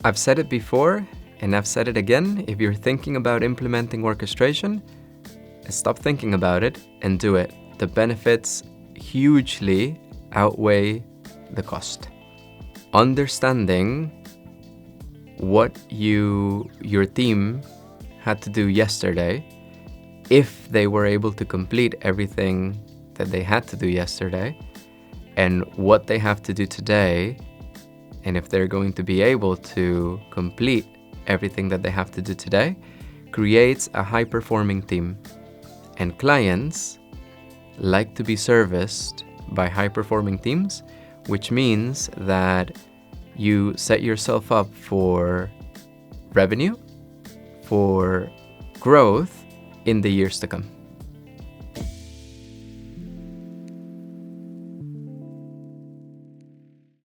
I've said it before, and I've said it again. If you're thinking about implementing orchestration, stop thinking about it and do it. The benefits hugely outweigh the cost. Understanding what your team had to do yesterday, if they were able to complete everything that they had to do yesterday, and what they have to do today, and if they're going to be able to complete everything that they have to do today, creates a high-performing team. And clients like to be serviced by high-performing teams, which means that you set yourself up for revenue, for growth in the years to come.